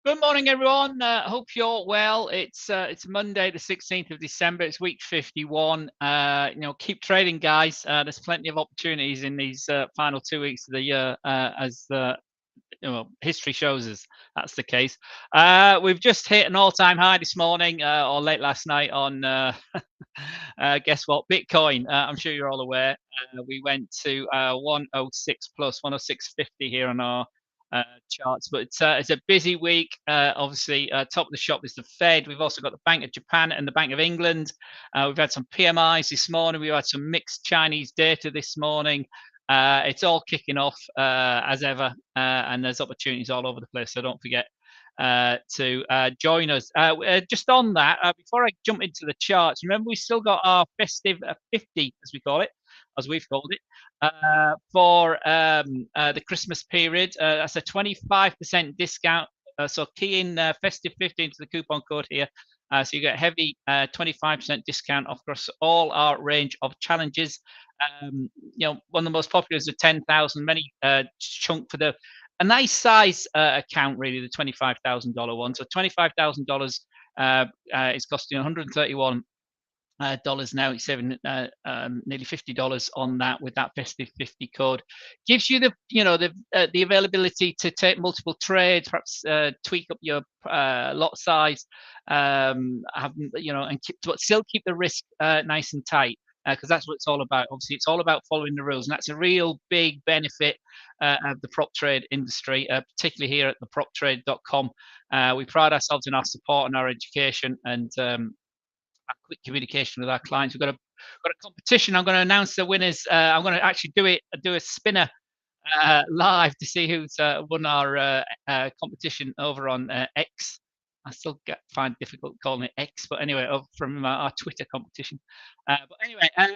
Good morning, everyone. Hope you're well. It's Monday, the 16th of December. It's week 51. Keep trading, guys. There's plenty of opportunities in these final 2 weeks of the year, as history shows us that's the case. We've just hit an all-time high this morning or late last night on guess what? Bitcoin. I'm sure you're all aware. We went to 106 plus 106.50 here on our charts, but it's a busy week. Obviously, top of the shop is the Fed. We've also got the Bank of Japan and the Bank of England. We've had some PMIs this morning. We've had some mixed Chinese data this morning. It's all kicking off as ever, and there's opportunities all over the place. So don't forget to join us. Just on that, before I jump into the charts, remember we still got our festive 50, as we call it, as we've called it, for the Christmas period. That's a 25% discount. So key in festive 50 into the coupon code here. So you get a heavy 25% discount across all our range of challenges. One of the most popular is the 10,000, many chunk for a nice size account, really, the $25,000 one. So $25,000 is costing $131 now. It's saving nearly $50 on that with that festive 50 code. Gives you the availability to take multiple trades, perhaps tweak up your lot size, and but still keep the risk nice and tight. Because that's what it's all about. Obviously, it's all about following the rules, and that's a real big benefit of the prop trade industry, particularly here at theproptrade.com. We pride ourselves in our support and our education, and our quick communication with our clients. We've got a competition. I'm going to announce the winners. I'm going to actually do a spinner live to see who's won our competition over on X. I still find it difficult calling it X, but anyway, from our Twitter competition. But anyway, I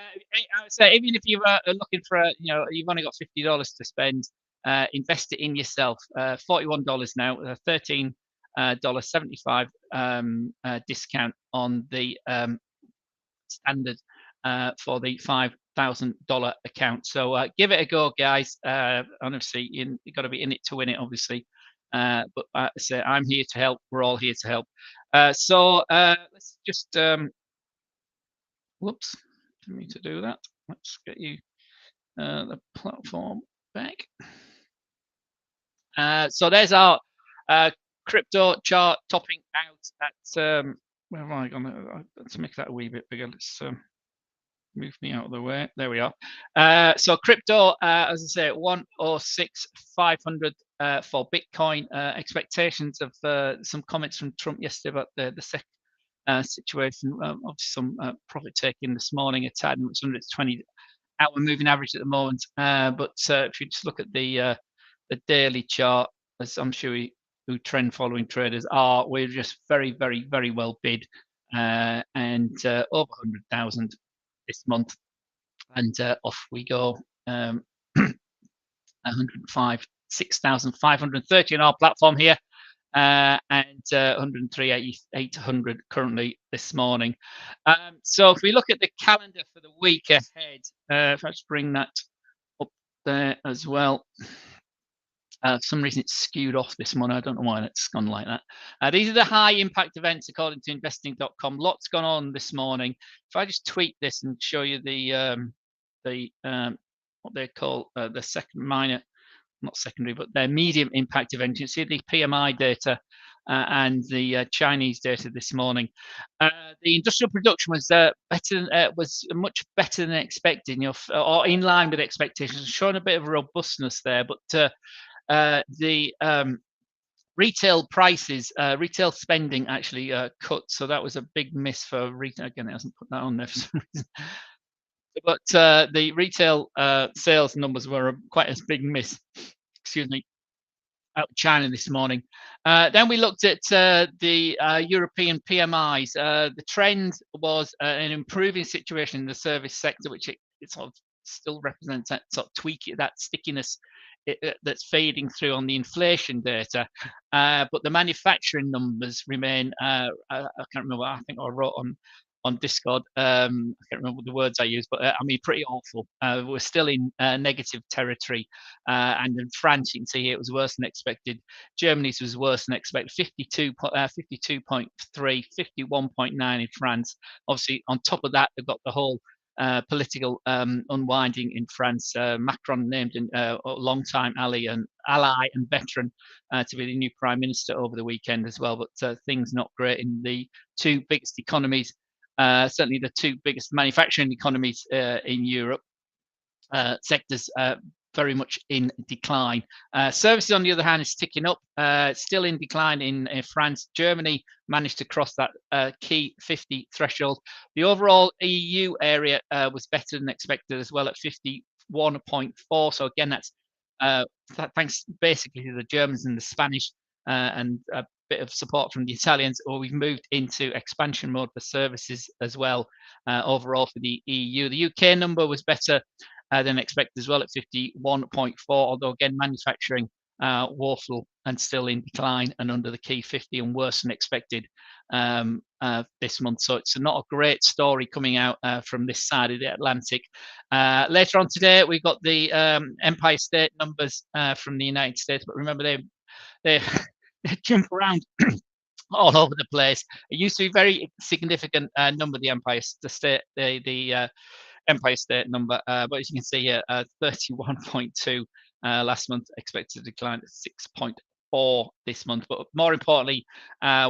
would say even if you're looking for you've only got $50 to spend, invest it in yourself. $41 now, $13.75 discount on the standard for the $5,000 account. So give it a go, guys. Honestly, you've got to be in it to win it, obviously. But I say I'm here to help. We're all here to help. So let's just whoops, didn't mean to do that. Let's get you the platform back. So there's our crypto chart topping out at where am I going to? Let's make that a wee bit bigger. Let's move me out of the way. There we are. So crypto, as I say, 106,500 for Bitcoin. Expectations of some comments from Trump yesterday about the SEC situation. Obviously, some profit taking this morning. A tad, it's under its 20-hour moving average at the moment. But if you just look at the daily chart, as I'm sure who trend following traders are, we're just very, very, very well bid, and over 100,000 this month, and off we go. 105, 6,530 on our platform here, and 103,800 currently this morning. So if we look at the calendar for the week ahead, if I just bring that up there as well. For some reason it's skewed off this morning. I don't know why it's gone like that. These are the high impact events according to investing.com. Lots gone on this morning. If I just tweak this and show you the what they call the not secondary, but their medium impact event. You see the PMI data and the Chinese data this morning. The industrial production was was much better than expected, or in line with expectations, showing a bit of robustness there. But the retail prices, retail spending actually cut, so that was a big miss for retail. Again, it hasn't put that on there for some reason. But the retail sales numbers were quite a big miss. Excuse me. Out of China this morning. Then we looked at the European PMIs. The trend was an improving situation in the service sector, which it sort of still represents that sort of that stickiness that's fading through on the inflation data. But the manufacturing numbers remain, I can't remember, I think I wrote on on Discord. I can't remember the words I used, but I mean, pretty awful. We're still in negative territory. And in France, you can see here it was worse than expected. Germany's was worse than expected, 52.3, 51.9 in France. Obviously, on top of that, they've got the whole political unwinding in France. Macron named a long-time ally and veteran to be the new prime minister over the weekend as well. But things not great in the two biggest economies, certainly the two biggest manufacturing economies in Europe. Sectors very much in decline. Services, on the other hand, is ticking up. Still in decline in France. Germany managed to cross that key 50 threshold. The overall EU area was better than expected as well at 51.4. So again, that's thanks basically to the Germans and the Spanish and a bit of support from the Italians. Or we've moved into expansion mode for services as well overall for the EU. The UK number was better than expected as well at 51.4, although again, manufacturing woeful and still in decline and under the key 50 and worse than expected this month. So it's not a great story coming out from this side of the Atlantic. Later on today, we've got the Empire State numbers from the United States, but remember they jump around all over the place. It used to be very significant number, the Empire State, the Empire State number, but as you can see here, 31.2 last month, expected to decline to 6.4 this month. But more importantly,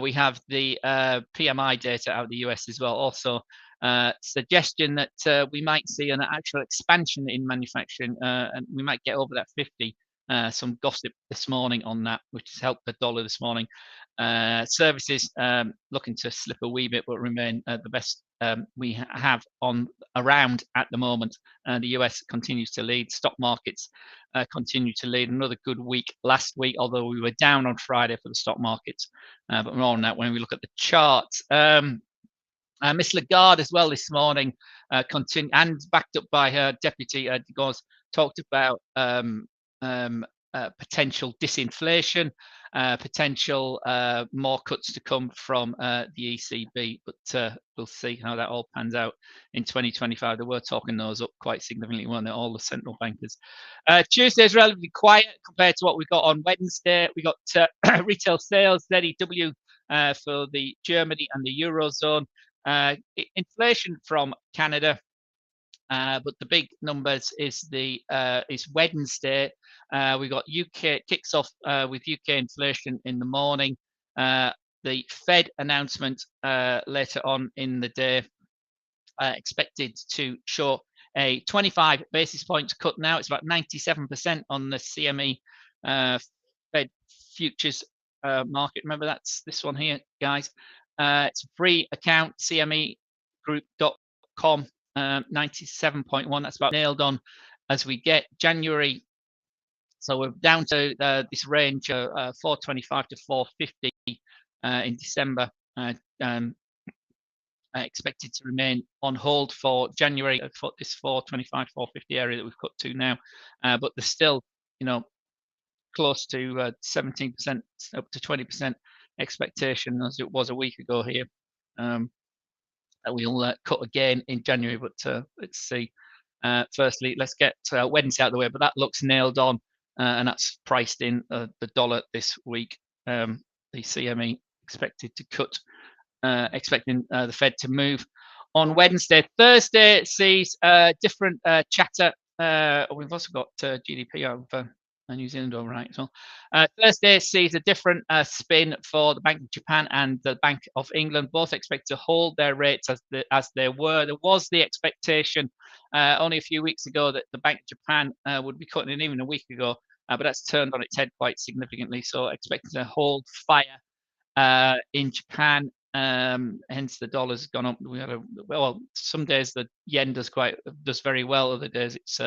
we have the PMI data out of the US as well. Also, suggestion that we might see an actual expansion in manufacturing, and we might get over that 50. Some gossip this morning on that, which has helped the dollar this morning. Services looking to slip a wee bit, but remain the best we have on around at the moment. The US continues to lead. Stock markets continue to lead. Another good week last week, although we were down on Friday for the stock markets. But more on that when we look at the charts. Miss Lagarde as well this morning, and backed up by her deputy, Gauze, talked about potential disinflation, potential more cuts to come from the ECB, but we'll see how that all pans out in 2025. They were talking those up quite significantly, weren't they, all the central bankers. Tuesday is relatively quiet compared to what we got on Wednesday. We got retail sales, ZEW for the Germany and the Eurozone. Inflation from Canada. But the big numbers is Wednesday. We got UK kicks off with UK inflation in the morning. The Fed announcement later on in the day expected to show a 25 basis points cut. Now it's about 97% on the CME Fed futures market. Remember, that's this one here, guys. It's a free account, cmegroup.com. 97.1. That's about nailed on as we get January. So we're down to this range, 425 to 450 in December. Expected to remain on hold for January for this 425, 450 area that we've cut to now. But there's still, close to 17%, up to 20% expectation as it was a week ago here. We'll cut again in January, but let's see. Firstly, let's get Wednesday out of the way, but that looks nailed on, and that's priced in the dollar this week. The CME expected to cut, expecting the Fed to move on Wednesday. Thursday sees different chatter. We've also got GDP over New Zealand all right. So Thursday sees a different spin for the Bank of Japan and the Bank of England. Both expect to hold their rates as they were. There was the expectation only a few weeks ago that the Bank of Japan would be cutting it, even a week ago, but that's turned on its head quite significantly. So expecting to hold fire in Japan. Hence the dollar's gone up. We had some days the yen does very well. Other days it's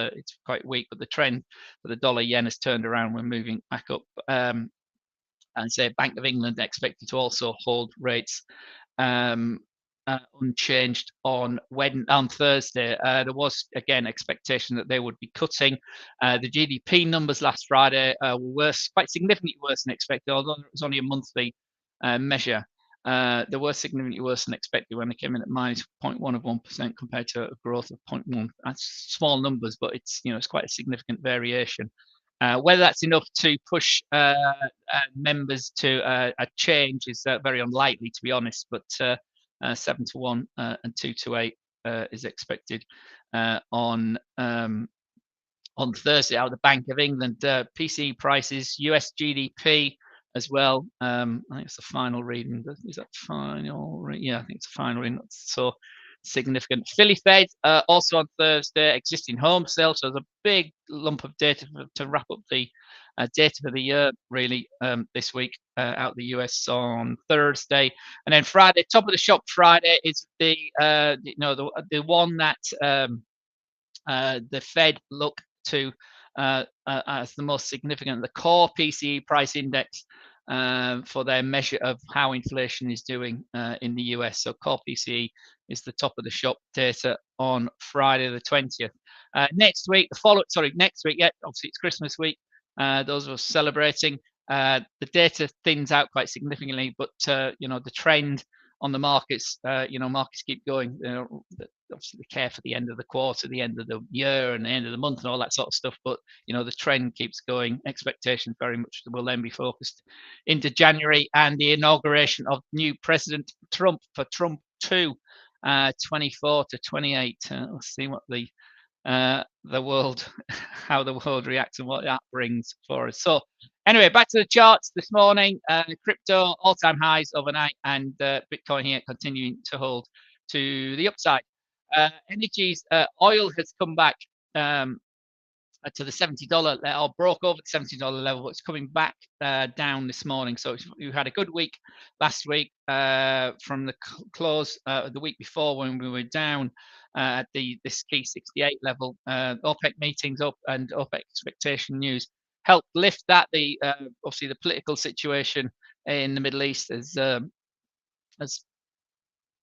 quite weak. But the trend for the dollar yen has turned around. We're moving back up. And say Bank of England expected to also hold rates unchanged on Thursday. There was again expectation that they would be cutting. The GDP numbers last Friday were worse, quite significantly worse than expected, although it was only a monthly measure. They were significantly worse than expected when they came in at minus 0.1% compared to a growth of 0.1. That's small numbers, but it's it's quite a significant variation. Whether that's enough to push members to a change is very unlikely, to be honest. But 7-1 and 2-8 is expected on Thursday out of the Bank of England. PCE prices, US GDP as well. I think it's the final reading. Is that final? Yeah, I think it's the final reading. So significant. Philly Fed also on Thursday. Existing home sales. So there's a big lump of data to wrap up the data for the year really this week out of the US on Thursday, and then Friday. Top of the shop Friday is the the one that the Fed look to as the most significant, the core PCE price index for their measure of how inflation is doing in the US. So core PCE is the top of the shop data on Friday the 20th. Next week, next week, yeah, obviously it's Christmas week. Those of us celebrating. The data thins out quite significantly, but the trend on the markets, markets keep going. Obviously, they care for the end of the quarter, the end of the year, and the end of the month, and all that sort of stuff. But the trend keeps going. Expectations very much will then be focused into January and the inauguration of new President Trump for Trump 2, 24 to 28. Let's see what the world, how the world reacts and what that brings for us. So anyway, back to the charts this morning. Crypto all-time highs overnight, and Bitcoin here continuing to hold to the upside. Energies, oil has come back to the $70 or broke over the $70 level. It's coming back down this morning. So we had a good week last week from the close the week before when we were down at this key 68 level. OPEC meetings up and OPEC expectation news helped lift that. Obviously the political situation in the Middle East is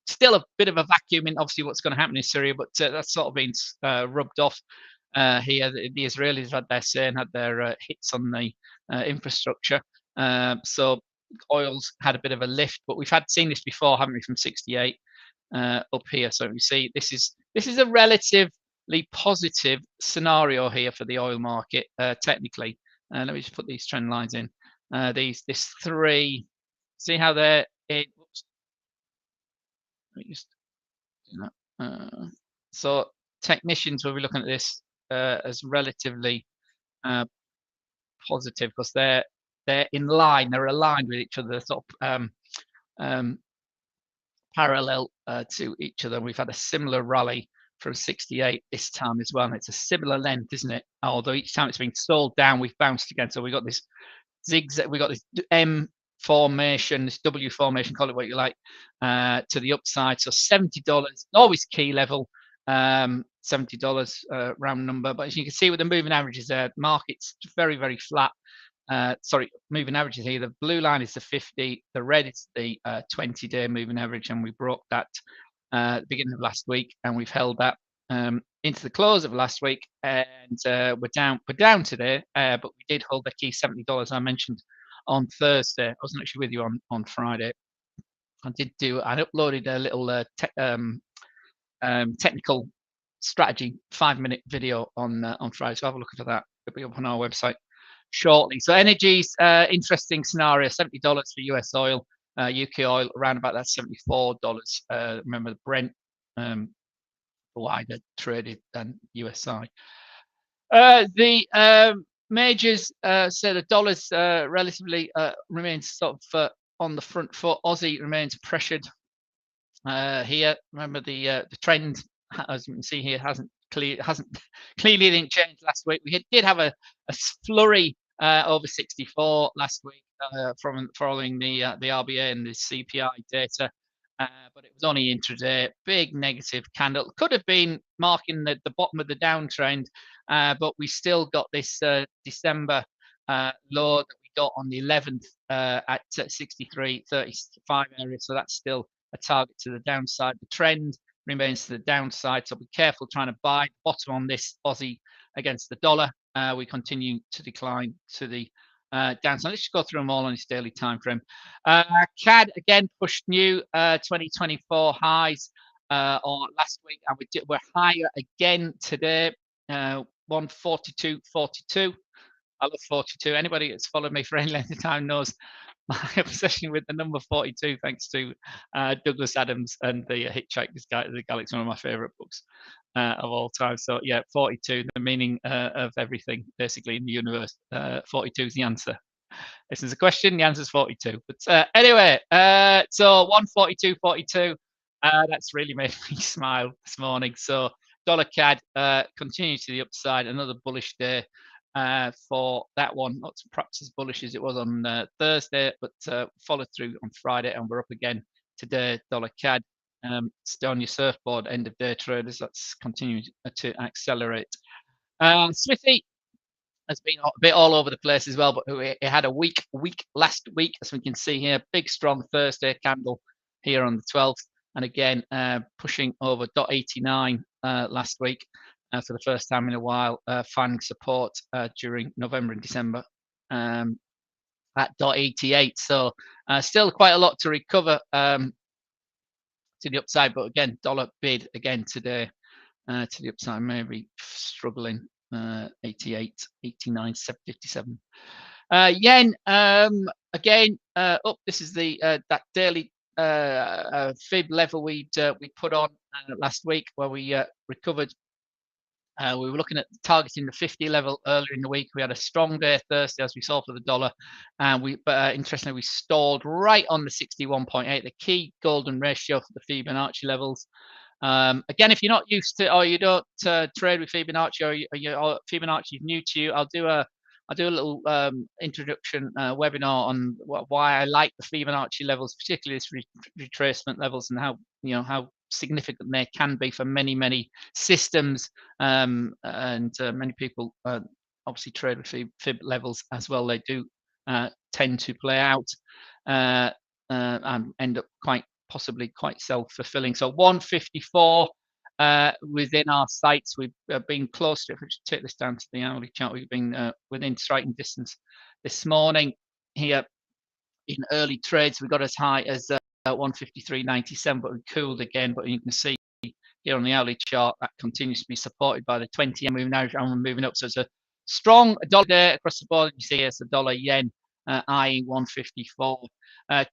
still a bit of a vacuum in obviously what's going to happen in Syria, but that's sort of been rubbed off here. The Israelis had their say and had their hits on the infrastructure. So oil's had a bit of a lift, but we've seen this before, haven't we, from 68 up here. So we see this is a relatively positive scenario here for the oil market technically. Let me just put these trend lines in. This three, see how they're in. Just do that. So technicians will be looking at this as relatively positive because they're in line, they're aligned with each other, sort of parallel to each other. We've had a similar rally from 68 this time as well, and it's a similar length, isn't it? Although each time it's been sold down, we've bounced again. So we got this zigzag, we got this M formation, this W formation, call it what you like, to the upside. So $70, always key level, $70 round number. But as you can see with the moving averages there, market's very, very flat. Moving averages here. The blue line is the 50, the red is the 20-day moving average, and we broke that at the beginning of last week, and we've held that into the close of last week, and we're down today, but we did hold the key $70 I mentioned on Thursday. I wasn't actually with you on Friday. I uploaded a little technical strategy 5-minute video on Friday, so have a look for that. It'll be up on our website shortly. So energies, interesting scenario. $70 for US oil, UK oil around about that $74. Remember the Brent wider traded than USI. The majors say the dollar's relatively remains sort of on the front foot. Aussie remains pressured here. Remember the trend, as you can see here, hasn't clearly didn't change last week. We did have a flurry over 64 last week from following the RBA and the CPI data. But it was only intraday. Big negative candle. Could have been marking the bottom of the downtrend, but we still got this December low that we got on the 11th at 63.35 area. So that's still a target to the downside. The trend remains to the downside, so be careful trying to buy. Bottom on this Aussie against the dollar. We continue to decline to the down. So let's just go through them all on its daily time frame. CAD again pushed new 2024 highs or last week, and we're higher again today. 142.42. I love 42. Anybody that's followed me for any length of time knows my obsession with the number 42, thanks to Douglas Adams and the Hitchhiker's Guide to the Galaxy, one of my favorite books of all time. So yeah, 42, the meaning of everything basically in the universe. 42 is the answer. This is a question, the answer is 42. But anyway, so 142.42, that's really made me smile this morning. So dollar CAD continues to the upside, another bullish day for that one. Not perhaps as bullish as it was on Thursday, but followed through on Friday, and we're up again today. Dollar CAD, stay on your surfboard, end of day traders. Let's continue to accelerate. Smithy has been a bit all over the place as well, but it had a weak last week, as we can see here. Big strong Thursday candle here on the 12th, and again pushing over .89 last week for the first time in a while, finding support during November and December at .88. So still quite a lot to recover to the upside, but again, dollar bid again today to the upside, maybe struggling. 88, 89, 57. Yen again up. This is the that daily fib level we put on last week, where we recovered. We were looking at targeting the 50 level earlier in the week. We had a strong day Thursday, as we saw for the dollar, and but interestingly, we stalled right on the 61.8, the key golden ratio for the Fibonacci levels. Again, if you're not used to, or you don't trade with Fibonacci, or Fibonacci is new to you, I'll do a little introduction webinar on why I like the Fibonacci levels, particularly this retracement levels, and how significant they can be for many systems, and many people obviously trade with fib levels as well. They do tend to play out and end up possibly quite self-fulfilling. So 154 within our sights. We've been close to it. If we just take this down to the hourly chart, we've been within striking distance this morning here in early trades. We got as high as 153.97, but we cooled again. But you can see here on the hourly chart that continues to be supported by the 20, and we're now moving up. So it's a strong dollar day across the board. You see it's a dollar yen eyeing 154.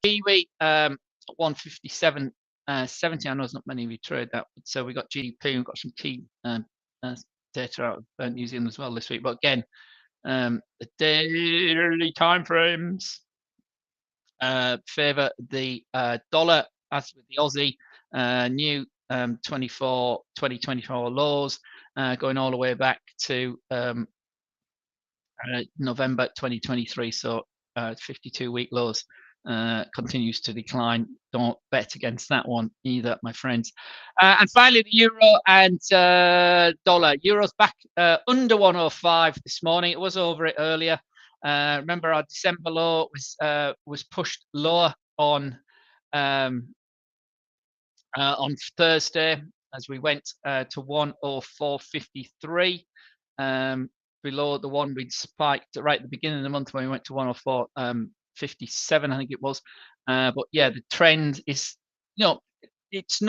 Kiwi 157.70. I know there's not many of you trade that, but so we got GDP, we've got some key data out of New Zealand as well this week. But again, the daily time frames favor the dollar, as with the Aussie. New 2024 lows going all the way back to November 2023. So 52-week lows. Continues to decline. Don't bet against that one either, my friends. And finally, the euro and dollar. Euro's back under 105 this morning. It was over it earlier. Remember, our December low was pushed lower on Thursday as we went to 104.53. Below the one we'd spiked right at the beginning of the month when we went to 104.57, I think it was. But yeah, the trend is, it's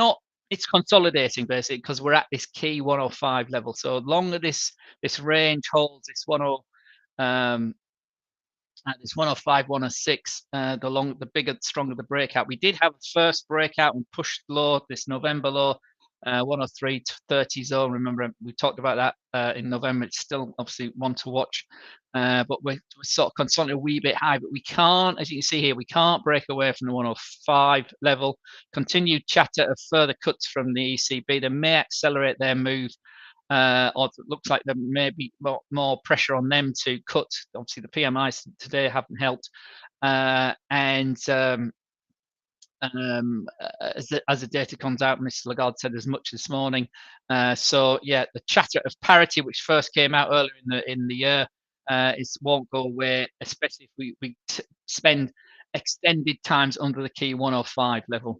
consolidating basically, because we're at this key 105 level. So longer this range holds, this 105, 106, the bigger, stronger the breakout. We did have a first breakout and pushed low, this November low, 103.30 zone. Remember, we talked about that in November. It's still obviously one to watch, but we're sort of consolidating a wee bit high, but we can't, as you can see here, we can't break away from the 105 level. Continued chatter of further cuts from the ECB. They may accelerate their move, or it looks like there may be more pressure on them to cut. Obviously, the PMIs today haven't helped, and as the data comes out, Mr. Lagarde said as much this morning. So yeah, the chatter of parity, which first came out earlier in the year, won't go away, especially if we spend extended times under the key 105 level.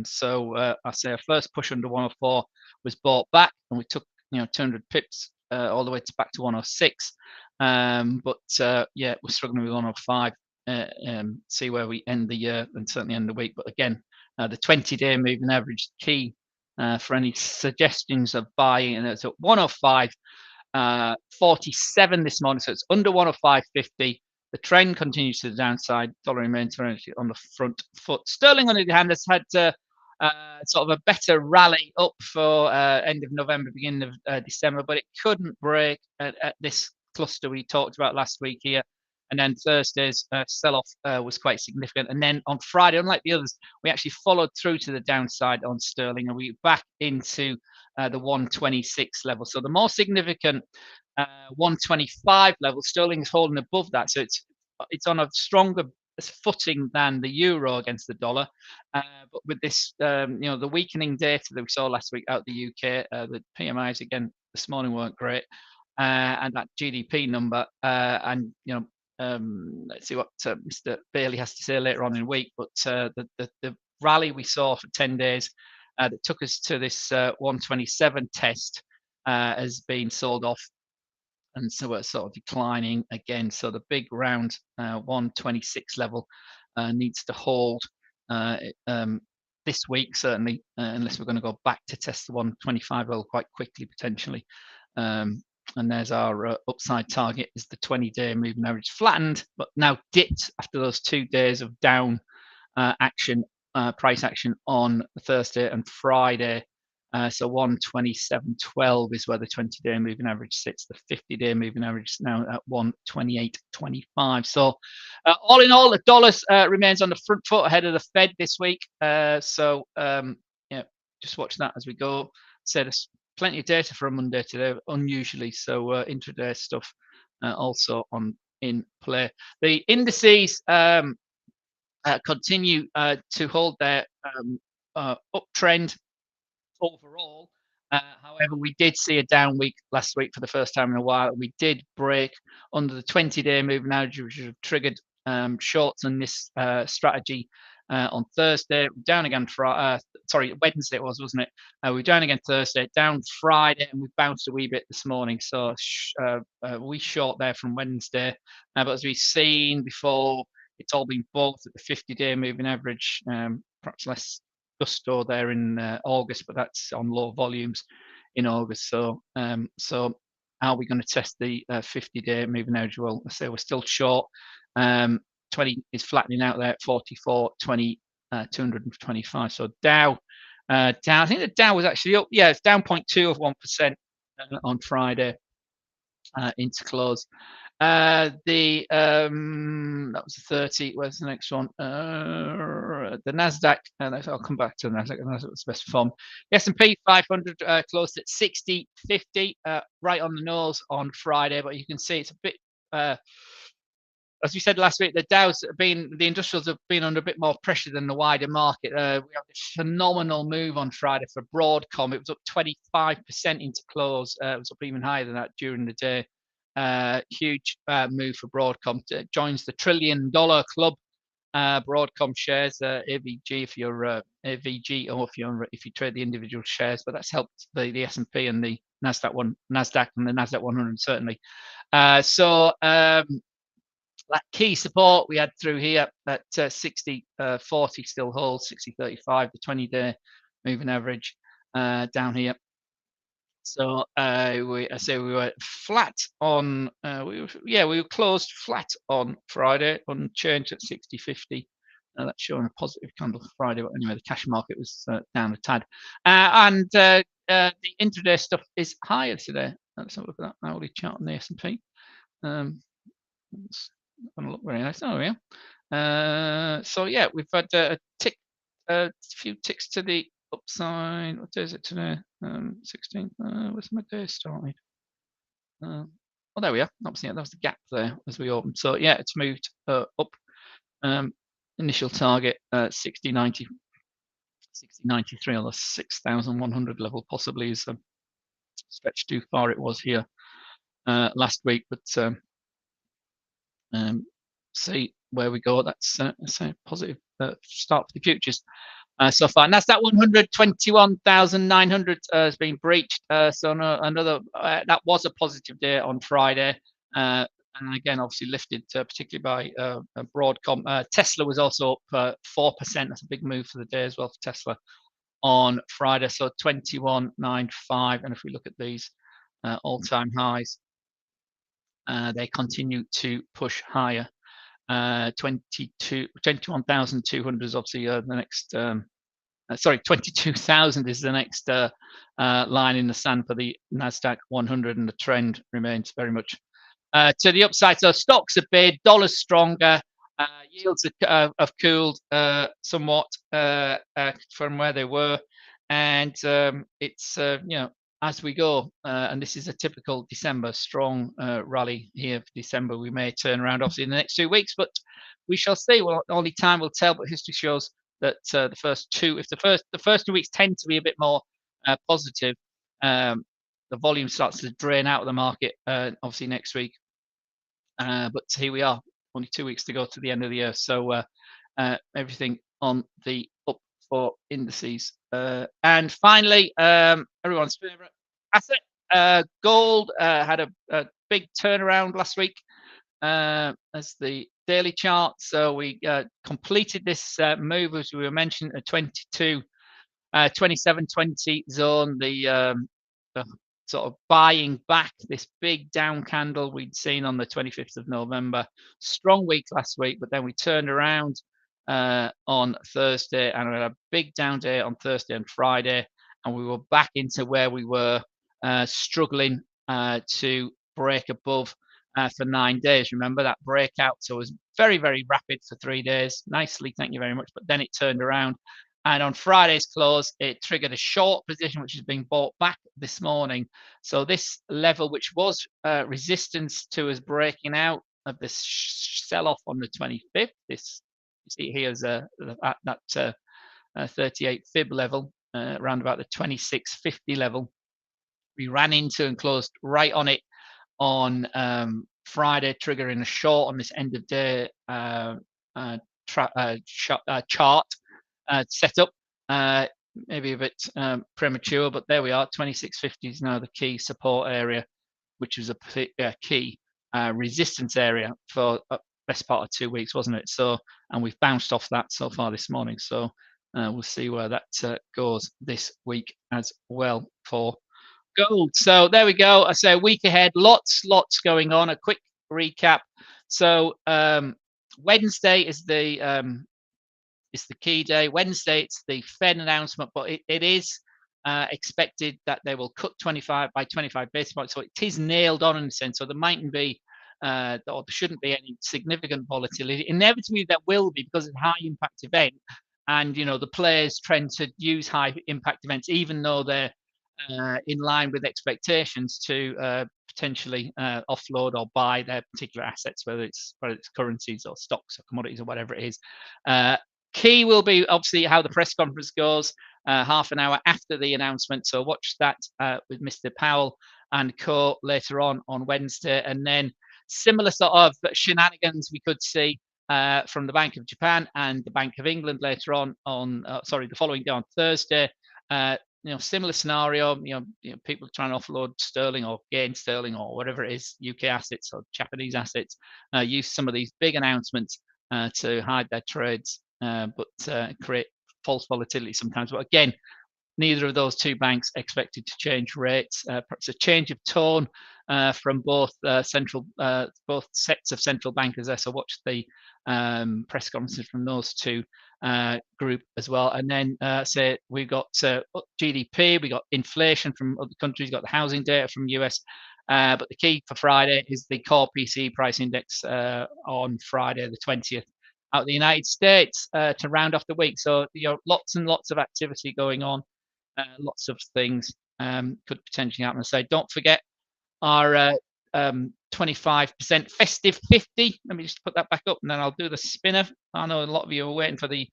So I say our first push under 104 was bought back, and we took 200 pips all the way back to 106. But yeah, we're struggling with 105. See where we end the year and certainly end the week. But again, the 20-day moving average key for any suggestions of buying, and it's at 105. 47 this morning, so it's under 105.50. The trend continues to the downside. Dollar remains on the front foot. Sterling, on the other hand, has had sort of a better rally up for end of November, beginning of December, but it couldn't break at this cluster we talked about last week here. And then Thursday's sell-off was quite significant. And then on Friday, unlike the others, we actually followed through to the downside on sterling, and we back into the 126 level. So the more significant 125 level, sterling is holding above that. So it's on a stronger footing than the euro against the dollar. But with this, the weakening data that we saw last week out the UK, the PMIs again this morning weren't great, and that GDP number, and let's see what Mr. Bailey has to say later on in the week. But the rally we saw for 10 days that took us to this 127 test has been sold off, and so we're sort of declining again. So the big round 126 level needs to hold this week, certainly, unless we're going to go back to test the 125 level quite quickly, potentially. And there's our upside target, is the 20-day moving average, flattened, but now dipped after those 2 days of down action, price action on Thursday and Friday. So 127.12 is where the 20-day moving average sits. The 50-day moving average is now at 128.25. So all in all, the dollar remains on the front foot ahead of the Fed this week. So yeah, just watch that as we go. So there's plenty of data for a Monday today, unusually. So intraday stuff also in play. The indices continue to hold their uptrend overall. However, we did see a down week last week for the first time in a while. We did break under the 20-day moving average, which have triggered shorts on this strategy on Thursday. Down again Wednesday it was, wasn't it? We were down again Thursday, down Friday, and we bounced a wee bit this morning. So we short there from Wednesday. But as we've seen before, it's all been bought at the 50-day moving average, perhaps less gusto there in August, but that's on low volumes in August. So are we going to test the 50-day moving average? Well, I say we're still short. 20 is flattening out there at 44.20, 225. So Dow down. I think the Dow was actually up. Yeah, it's down 0.2 of 1% on Friday into close. That was the 30. Where's the next one? The Nasdaq. I'll come back to the Nasdaq. The Nasdaq was best performed. The S&P 500 closed at 60.50, right on the nose on Friday. But you can see it's a bit. As we said last week, the industrials have been under a bit more pressure than the wider market. We have this phenomenal move on Friday for Broadcom. It was up 25% into close. It was up even higher than that during the day. Huge move for Broadcom. Joins the $1 trillion club. Broadcom shares, AVG if you're AVG, or if you trade the individual shares, but that's helped the S&P and the Nasdaq and the Nasdaq 100 certainly. That key support we had through here at 60.40 still holds, 60.35, the 20-day moving average down here. So I say we were flat on. We were closed flat on Friday, unchanged at 60.50. That's showing a positive candle for Friday, but anyway, the cash market was down a tad. And the intraday stuff is higher today. Let's have a look at that hourly chart on the S&P. It's going to look very nice. Oh yeah. So yeah, we've had a few ticks to the upside. What day is it today? 16th. Where's my day started? Oh, there we are. Obviously, that was the gap there as we opened. So yeah, it's moved up. Initial target 60.90, 60.93 on the 6,100 level. Possibly is stretched too far. It was here last week, but see where we go. That's a positive start for the futures. So far, Nasdaq 100, 21,900 has been breached. So another that was a positive day on Friday. And again, obviously lifted particularly by Broadcom. Tesla was also up 4%. That's a big move for the day as well for Tesla on Friday. So 21.95. And if we look at these all-time highs, they continue to push higher. 21,200 is obviously the next. Sorry, 22,000 is the next line in the sand for the Nasdaq 100, and the trend remains very much to the upside. So stocks are bid, dollars stronger, yields have cooled somewhat from where they were, and it's as we go, and this is a typical December strong rally here for December. We may turn around obviously in the next 2 weeks, but we shall see. Well, only time will tell. But history shows that the first 2 weeks tend to be a bit more positive, the volume starts to drain out of the market obviously next week. But here we are, only 2 weeks to go to the end of the year. So everything on the up for indices. And finally, everyone's favorite asset, gold, had a big turnaround last week as the daily chart. So we completed this move, as we were mentioned, at 2720 zone, the sort of buying back this big down candle we'd seen on the 25th of November. Strong week last week, but then we turned around on Thursday, and we had a big down day on Thursday and Friday, and we were back into where we were struggling to break above for 9 days. Remember that breakout? So it was very, very rapid for 3 days. Nicely, thank you very much. But then it turned around. And on Friday's close, it triggered a short position, which has been bought back this morning. So this level, which was resistance to us breaking out of this sell-off on the 25th, this you see here is at that 38 fib level, around about the 2650 level. We ran into and closed right on it on Friday, triggering a short on this end of day chart set up. Maybe a bit premature, but there we are. 2650 is now the key support area, which was a key resistance area for best part of 2 weeks, wasn't it? So, and we've bounced off that so far this morning. So we'll see where that goes this week as well for gold. So there we go. I say a week ahead, lots going on. A quick recap. So Wednesday is the key day. Wednesday, it's the Fed announcement, but it is expected that they will cut 25 basis points. So it is nailed on in a sense. So there mightn't be, or there shouldn't be any significant volatility. Inevitably, there will be because it's a high impact event, and the players tend to use high impact events, even though they're in line with expectations to potentially offload or buy their particular assets, whether it's currencies or stocks or commodities or whatever it is. Key will be obviously how the press conference goes half an hour after the announcement. So watch that with Mr. Powell and co later on Wednesday. And then similar sort of shenanigans we could see from the Bank of Japan and the Bank of England later on the following day on Thursday. Similar scenario, people trying to offload sterling or gain sterling or whatever it is, UK assets or Japanese assets, use some of these big announcements to hide their trades, but create false volatility sometimes. But again, neither of those two banks expected to change rates. Perhaps a change of tone from both sets of central bankers there. So watch the press conferences from those two group as well. And then say we've got GDP, we got inflation from other countries, got the housing data from US. But the key for Friday is the core PCE price index on Friday the 20th out of the United States to round off the week. So lots and lots of activity going on. Lots of things could potentially happen. So don't forget our 25% festive 50. Let me just put that back up, and then I'll do the spinner. I know a lot of you are waiting for the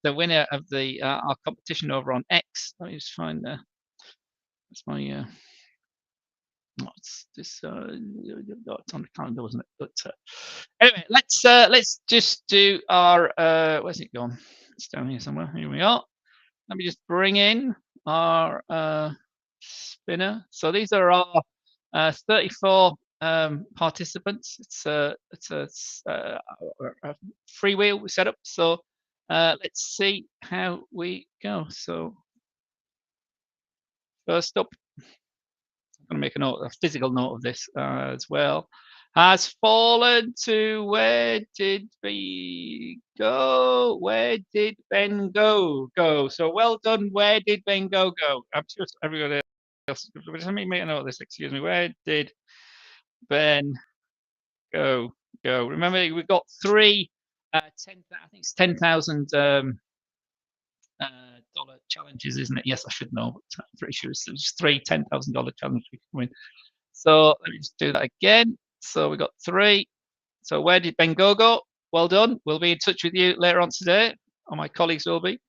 winner of the our competition over on X. Let me just find that's my it's this it's on the calendar, wasn't it? But anyway, let's just do our where's it gone? It's down here somewhere. Here we are. Let me just bring in our spinner. So these are our 34 participants. It's a freewheel setup. So let's see how we go. So first up, I'm going to make a physical note of this as well. Has fallen to where did we go? Where did Ben go? So well done. Where did Ben go? I'm sure everybody else. Let me make a note of this. Excuse me. Where did Ben go? Remember, we got three. I think it's $10,000 challenges, isn't it? Yes, I should know. But I'm pretty sure it's three $10,000 challenges we can win. So let me just do that again. So we got three. So where did Ben go? Well done. We'll be in touch with you later on today, or my colleagues will be.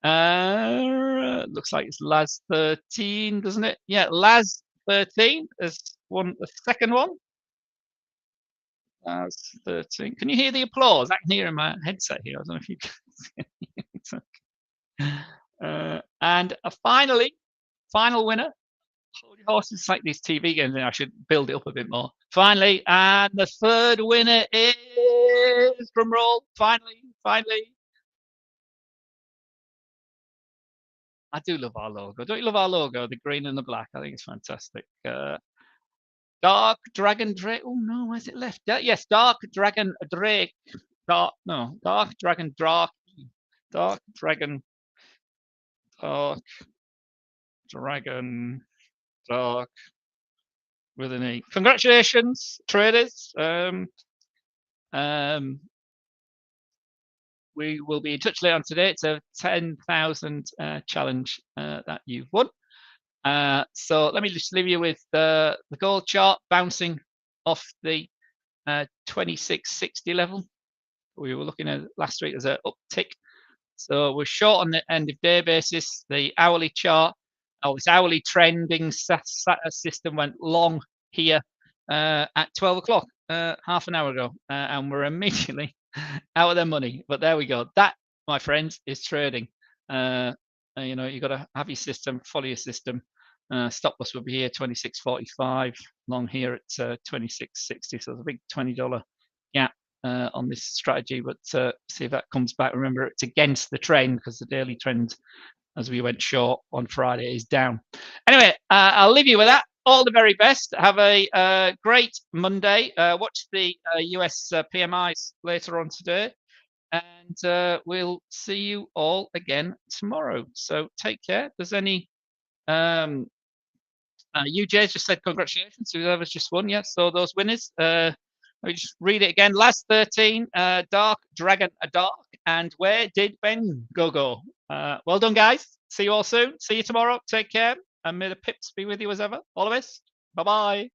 Looks like it's Laz 13, doesn't it? Yeah, Laz 13 is the second one. Laz 13. Can you hear the applause? I can hear in my headset here. I don't know if you can. And finally, final winner. Hold your horses, like these TV games, and I should build it up a bit more. Finally, and the third winner is, drum roll, finally. I do love our logo. Don't you love our logo? The green and the black. I think it's fantastic. Dark Dragon Drake. Oh no, where's it left? Yes, Dark Dragon Drake. Dark Dragon Drake. Dark Dragon. Dark Dragon. Dark with an E. Congratulations, traders. We will be in touch later on today. It's a 10,000 challenge that you've won. So let me just leave you with the gold chart bouncing off the 2660 level. We were looking at last week as an uptick. So we're short on the end of day basis. The hourly chart, this hourly trending system went long here at 12 o'clock, half an hour ago, and we're immediately out of their money. But there we go. That, my friends, is trading. You've got to have your system, follow your system. Stop loss will be here 26.45, long here at 26.60. So there's a big $20 gap on this strategy, but see if that comes back. Remember, it's against the trend because the daily trend, as we went short on Friday, is down. Anyway, I'll leave you with that. All the very best. Have a great Monday. Watch the US PMIs later on today, and we'll see you all again tomorrow. So take care. If there's any UJ just said congratulations to whoever's just won. Yes, so those winners. Let me just read it again. Last 13, Dark Dragon Dark, and where did Ben go? Well done, guys. See you all soon. See you tomorrow. Take care, and may the pips be with you as ever. All the best. Bye-bye.